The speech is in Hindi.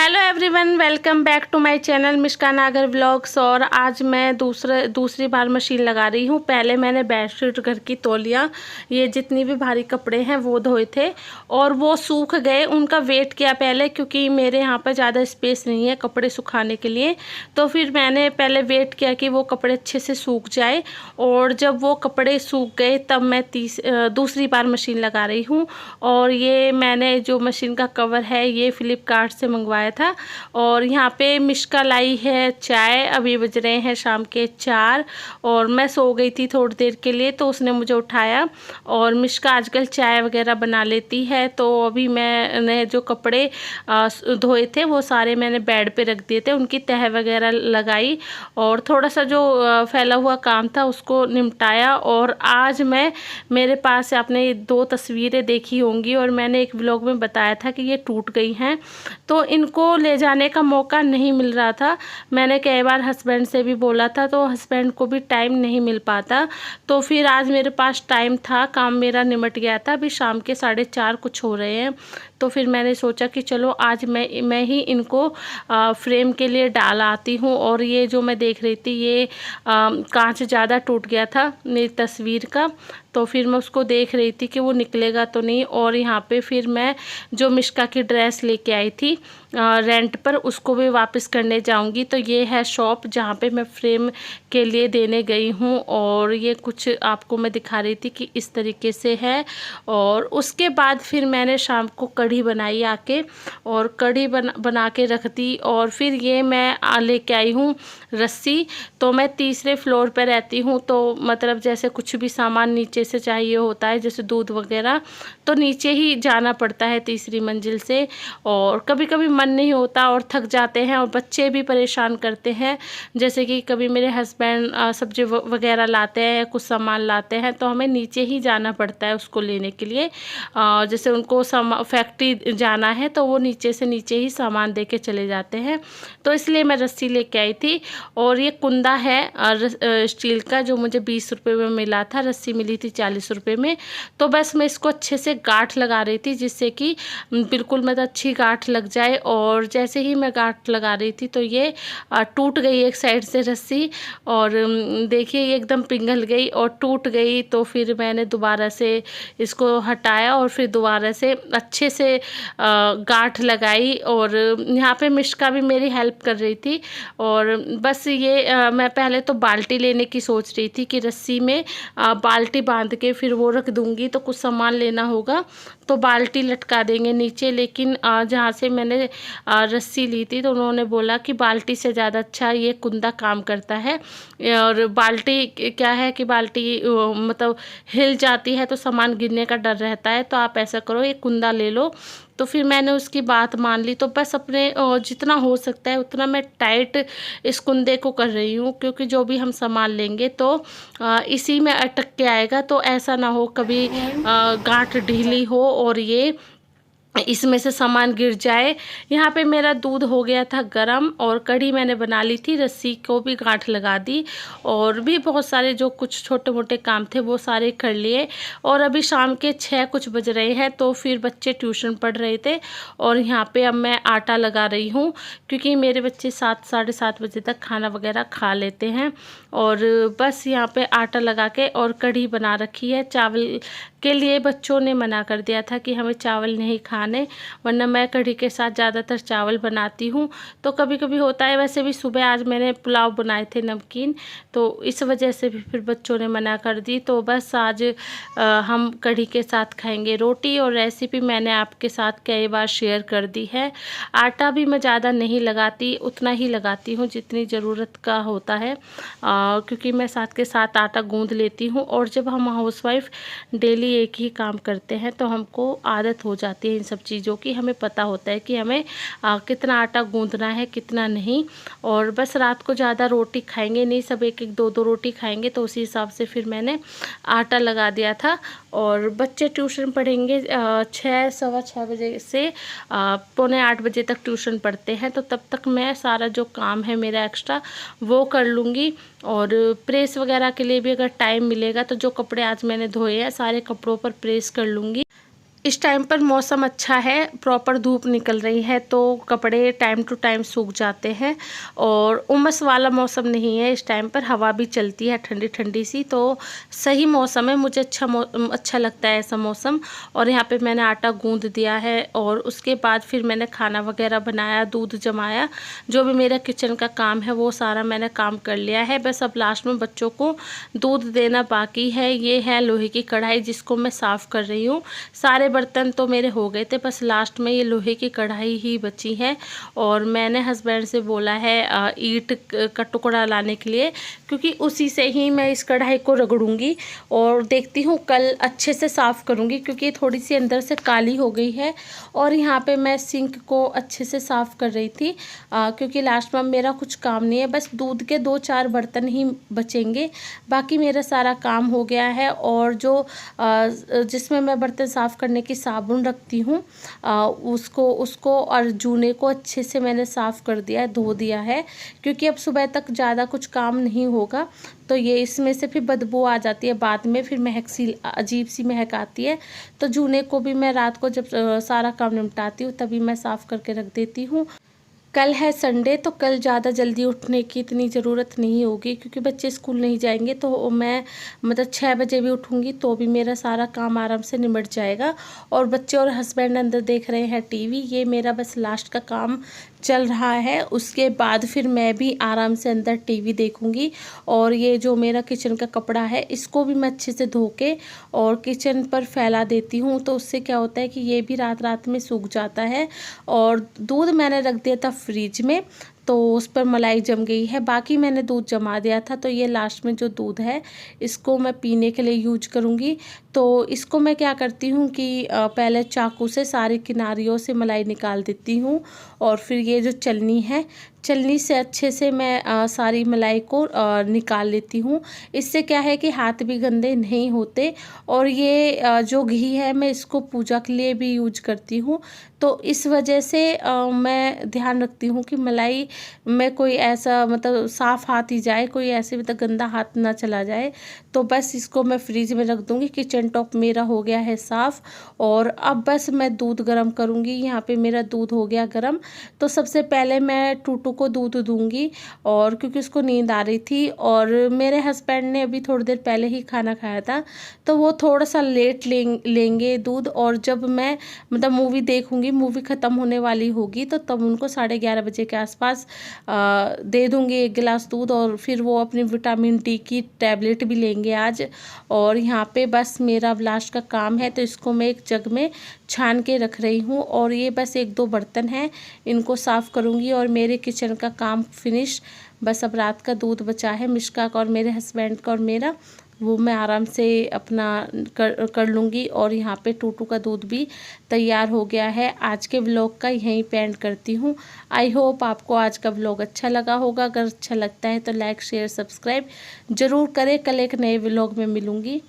Hello everyone, welcome back to my channel Mishka Nagar vlogs. और आज मैं दूसरी बार मशीन लगा रही हूँ। पहले मैंने बेडशीट, घर की तौलियाँ, ये जितनी भी भारी कपड़े हैं वो धोए थे और वो सूख गए। उनका वेट किया पहले, क्योंकि मेरे यहाँ पर ज़्यादा स्पेस नहीं है कपड़े सुखाने के लिए। तो फिर मैंने पहले वेट किया कि वो कपड़े अच्छे से सूख जाए, और जब वो कपड़े सूख गए तब मैं दूसरी बार मशीन लगा रही हूँ। और ये मैंने जो मशीन का कवर है ये फ्लिपकार्ट से मंगवाया था। और यहाँ पे मिष्का लाई है चाय। अभी बज रहे हैं शाम के 4 और मैं सो गई थी थोड़ी देर के लिए, तो उसने मुझे उठाया। और मिष्का आजकल चाय वगैरह बना लेती है। तो अभी मैंने जो कपड़े धोए थे वो सारे मैंने बेड पे रख दिए थे, उनकी तह वगैरह लगाई और थोड़ा सा जो फैला हुआ काम था उसको निपटाया। और आज मेरे पास आपने 2 तस्वीरें देखी होंगी और मैंने एक व्लॉग में बताया था कि ये टूट गई हैं, तो इनको ले जाने का मौका नहीं मिल रहा था। मैंने कई बार हस्बैंड से भी बोला था, तो हस्बैंड को भी टाइम नहीं मिल पाता। तो फिर आज मेरे पास टाइम था, काम मेरा निमट गया था। अभी शाम के 4:30 कुछ हो रहे हैं। तो फिर मैंने सोचा कि चलो आज मैं ही इनको फ्रेम के लिए डाल आती हूँ। और ये जो मैं देख रही थी ये कांच ज़्यादा टूट गया था मेरी तस्वीर का, तो फिर मैं उसको देख रही थी कि वो निकलेगा तो नहीं। और यहाँ पे फिर मैं जो मिष्का की ड्रेस लेके आई थी रेंट पर, उसको भी वापस करने जाऊंगी। तो ये है शॉप जहाँ पे मैं फ्रेम के लिए देने गई हूँ। और ये कुछ आपको मैं दिखा रही थी कि इस तरीके से है। और उसके बाद फिर मैंने शाम को कढ़ी बनाई आके, और कढ़ी बना के रख दी। और फिर ये मैं लेके आई हूँ रस्सी। तो मैं तीसरे फ्लोर पर रहती हूँ, तो मतलब जैसे कुछ भी सामान नीचे से चाहिए होता है, जैसे दूध वगैरह, तो नीचे ही जाना पड़ता है तीसरी मंजिल से। और कभी कभी मन नहीं होता और थक जाते हैं, और बच्चे भी परेशान करते हैं। जैसे कि कभी मेरे हस्बैंड सब्जी वगैरह लाते हैं, कुछ सामान लाते हैं, तो हमें नीचे ही जाना पड़ता है उसको लेने के लिए। जैसे उनको फैक्ट्री जाना है तो वो नीचे ही सामान दे के चले जाते हैं। तो इसलिए मैं रस्सी लेके आई थी। और ये कुंदा है स्टील का, जो मुझे 20 रुपये में मिला था। रस्सी मिली थी 40 रुपये में। तो बस मैं इसको अच्छे से गांठ लगा रही थी, जिससे कि बिल्कुल मतलब अच्छी गांठ लग जाए। और जैसे ही मैं गांठ लगा रही थी तो ये टूट गई एक साइड से रस्सी। और देखिए ये एकदम पिघल गई और टूट गई। तो फिर मैंने दोबारा से इसको हटाया और फिर दोबारा से अच्छे से गांठ लगाई। और यहाँ पे मिष्का भी मेरी हेल्प कर रही थी। और बस ये मैं पहले तो बाल्टी लेने की सोच रही थी कि रस्सी में बाल्टी बांध के फिर वो रख दूंगी, तो कुछ सामान लेना होगा तो बाल्टी लटका देंगे नीचे। लेकिन जहाँ से मैंने रस्सी ली थी तो उन्होंने बोला कि बाल्टी से ज़्यादा अच्छा ये कुंदा काम करता है। और बाल्टी क्या है कि बाल्टी मतलब हिल जाती है तो सामान गिरने का डर रहता है, तो आप ऐसा करो ये कुंदा ले लो। तो फिर मैंने उसकी बात मान ली। तो बस अपने जितना हो सकता है उतना मैं टाइट इस कुंदे को कर रही हूँ, क्योंकि जो भी हम सामान लेंगे तो इसी में अटक के आएगा। तो ऐसा ना हो कभी गांठ ढीली हो और ये इसमें से सामान गिर जाए। यहाँ पे मेरा दूध हो गया था गरम, और कढ़ी मैंने बना ली थी, रस्सी को भी गांठ लगा दी। और भी बहुत सारे जो कुछ छोटे मोटे काम थे वो सारे कर लिए। और अभी शाम के 6 कुछ बज रहे हैं। तो फिर बच्चे ट्यूशन पढ़ रहे थे और यहाँ पे अब मैं आटा लगा रही हूँ, क्योंकि मेरे बच्चे 7 साढ़े 7 बजे तक खाना वगैरह खा लेते हैं। और बस यहाँ पे आटा लगा के और कढ़ी बना रखी है। चावल के लिए बच्चों ने मना कर दिया था कि हमें चावल नहीं खाने, वरना मैं कढ़ी के साथ ज़्यादातर चावल बनाती हूँ। तो कभी कभी होता है। वैसे भी सुबह आज मैंने पुलाव बनाए थे नमकीन, तो इस वजह से भी फिर बच्चों ने मना कर दी। तो बस आज हम कढ़ी के साथ खाएंगे रोटी। और रेसिपी मैंने आपके साथ कई बार शेयर कर दी है। आटा भी मैं ज़्यादा नहीं लगाती, उतना ही लगाती हूँ जितनी ज़रूरत का होता है, क्योंकि मैं साथ के साथ आटा गूँध लेती हूँ। और जब हम हाउसवाइफ डेली एक ही काम करते हैं तो हमको आदत हो जाती है इन सब चीज़ों की। हमें पता होता है कि हमें कितना आटा गूंदना है कितना नहीं। और बस रात को ज़्यादा रोटी खाएंगे नहीं, सब एक एक 2-2 रोटी खाएंगे, तो उसी हिसाब से फिर मैंने आटा लगा दिया था। और बच्चे ट्यूशन पढ़ेंगे 6 सवा 6 बजे से पौने 8 बजे तक ट्यूशन पढ़ते हैं। तो तब तक मैं सारा जो काम है मेरा एक्स्ट्रा वो कर लूँगी। और प्रेस वगैरह के लिए भी अगर टाइम मिलेगा तो जो कपड़े आज मैंने धोए हैं सारे कपड़ों पर प्रेस कर लूँगी। इस टाइम पर मौसम अच्छा है, प्रॉपर धूप निकल रही है तो कपड़े टाइम टू टाइम सूख जाते हैं और उमस वाला मौसम नहीं है। इस टाइम पर हवा भी चलती है ठंडी ठंडी सी, तो सही मौसम है। मुझे अच्छा लगता है ऐसा मौसम। और यहाँ पे मैंने आटा गूंद दिया है और उसके बाद फिर मैंने खाना वगैरह बनाया, दूध जमाया, जो भी मेरा किचन का काम है वो सारा मैंने काम कर लिया है। बस अब लास्ट में बच्चों को दूध देना बाकी है। ये है लोहे की कढ़ाई जिसको मैं साफ़ कर रही हूँ। सारे बर्तन तो मेरे हो गए थे, बस लास्ट में ये लोहे की कढ़ाई ही बची है। और मैंने हस्बैंड से बोला है ईंट का टुकड़ा लाने के लिए, क्योंकि उसी से ही मैं इस कढ़ाई को रगड़ूंगी और देखती हूँ कल अच्छे से साफ़ करूँगी, क्योंकि थोड़ी सी अंदर से काली हो गई है। और यहाँ पे मैं सिंक को अच्छे से साफ़ कर रही थी क्योंकि लास्ट में मेरा कुछ काम नहीं है, बस दूध के 2-4 बर्तन ही बचेंगे, बाकी मेरा सारा काम हो गया है। और जो जिसमें मैं बर्तन साफ़ करने की साबुन रखती हूँ उसको और जूने को अच्छे से मैंने साफ़ कर दिया है, धो दिया है, क्योंकि अब सुबह तक ज़्यादा कुछ काम नहीं होगा तो ये इसमें से फिर बदबू आ जाती है, बाद में फिर महक सी अजीब सी महक आती है। तो जूने को भी मैं रात को जब सारा काम निपटाती हूँ तभी मैं साफ़ करके रख देती हूँ। कल है संडे तो कल ज़्यादा जल्दी उठने की इतनी ज़रूरत नहीं होगी, क्योंकि बच्चे स्कूल नहीं जाएंगे तो मैं मतलब 6 बजे भी उठूँगी तो भी मेरा सारा काम आराम से निमट जाएगा। और बच्चे और हस्बैंड अंदर देख रहे हैं टीवी। ये मेरा बस लास्ट का काम चल रहा है, उसके बाद फिर मैं भी आराम से अंदर टीवी देखूंगी। और ये जो मेरा किचन का कपड़ा है इसको भी मैं अच्छे से धो के और किचन पर फैला देती हूँ, तो उससे क्या होता है कि ये भी रात रात में सूख जाता है। और दूध मैंने रख दिया था फ्रिज में तो उस पर मलाई जम गई है, बाकी मैंने दूध जमा दिया था। तो ये लास्ट में जो दूध है इसको मैं पीने के लिए यूज करूँगी। तो इसको मैं क्या करती हूँ कि पहले चाकू से सारी किनारियों से मलाई निकाल देती हूँ और फिर ये जो छलनी है, छलनी से अच्छे से मैं सारी मलाई को निकाल लेती हूँ। इससे क्या है कि हाथ भी गंदे नहीं होते। और ये जो घी है मैं इसको पूजा के लिए भी यूज करती हूँ, तो इस वजह से मैं ध्यान रखती हूँ कि मलाई में कोई ऐसा मतलब साफ़ हाथ ही जाए, कोई ऐसे मतलब गंदा हाथ ना चला जाए। तो बस इसको मैं फ्रिज में रख दूँगी। किचन टॉप मेरा हो गया है साफ़ और अब बस मैं दूध गर्म करूँगी। यहाँ पे मेरा दूध हो गया गर्म, तो सबसे पहले मैं टूटू को दूध दूँगी और क्योंकि उसको नींद आ रही थी। और मेरे हस्बैंड ने अभी थोड़ी देर पहले ही खाना खाया था तो वो थोड़ा सा लेट लेंगे दूध। और जब मैं मतलब मूवी देखूँगी, मूवी ख़त्म होने वाली होगी तो तब उनको 11:30 बजे के आसपास दे दूँगी 1 गिलास दूध। और फिर वो अपनी विटामिन डी की टैबलेट भी लेंगे आज। और यहाँ पे बस मेरा लास्ट का काम है तो इसको मैं एक जग में छान के रख रही हूँ। और ये बस 1-2 बर्तन हैं, इनको साफ़ करूँगी और मेरे किचन का काम फिनिश। बस अब रात का दूध बचा है मिष्का का और मेरे हस्बैंड का और मेरा, वो मैं आराम से अपना कर लूँगी। और यहाँ पे टूटू का दूध भी तैयार हो गया है। आज के व्लॉग का यहीं पे एंड करती हूँ। आई होप आपको आज का व्लॉग अच्छा लगा होगा। अगर अच्छा लगता है तो लाइक शेयर सब्सक्राइब ज़रूर करें। कल एक नए व्लॉग में मिलूँगी।